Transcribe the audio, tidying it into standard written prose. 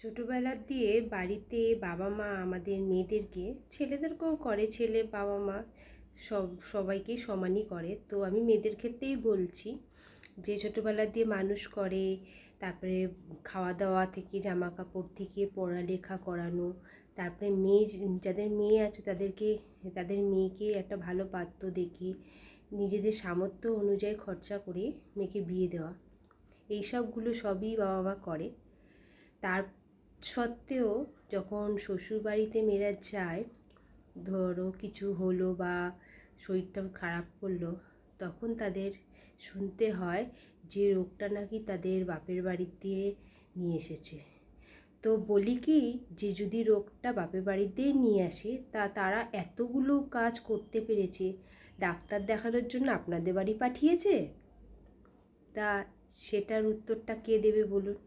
ছোটোবেলার দিয়ে বাড়িতে বাবা মা আমাদের মেয়েদেরকে, ছেলেদেরকেও করে, ছেলে বাবা মা সবাইকেই সমানই করে। তো আমি মেয়েদের ক্ষেত্রেই বলছি যে ছোটোবেলা দিয়ে মানুষ করে, তারপরে খাওয়া দাওয়া থেকে জামা কাপড় থেকে পড়ালেখা করানো, তারপরে যাদের মেয়ে আছে তাদের মেয়েকে একটা ভালো পাত্র দেখে নিজেদের সামর্থ্য অনুযায়ী খরচা করে মেয়েকে বিয়ে দেওয়া, এইসবগুলো সবই বাবা মা করে। তার সত্ত্বেও যখন শ্বশুরবাড়িতে মেয়েরা যায়, ধরো কিছু হলো বা শরীরটা খারাপ করলো, তখন তাদের শুনতে হয় যে রোগটা নাকি তাদের বাপের বাড়ির দিয়ে নিয়ে এসেছে। তো বলি কি, যে যদি রোগটা বাপের বাড়িতে নিয়ে আসে, তারা এতগুলো কাজ করতে পেরেছে, ডাক্তার দেখানোর জন্য আপনাদের বাড়ি পাঠিয়েছে, তা সেটার উত্তরটা কে দেবে বলুন?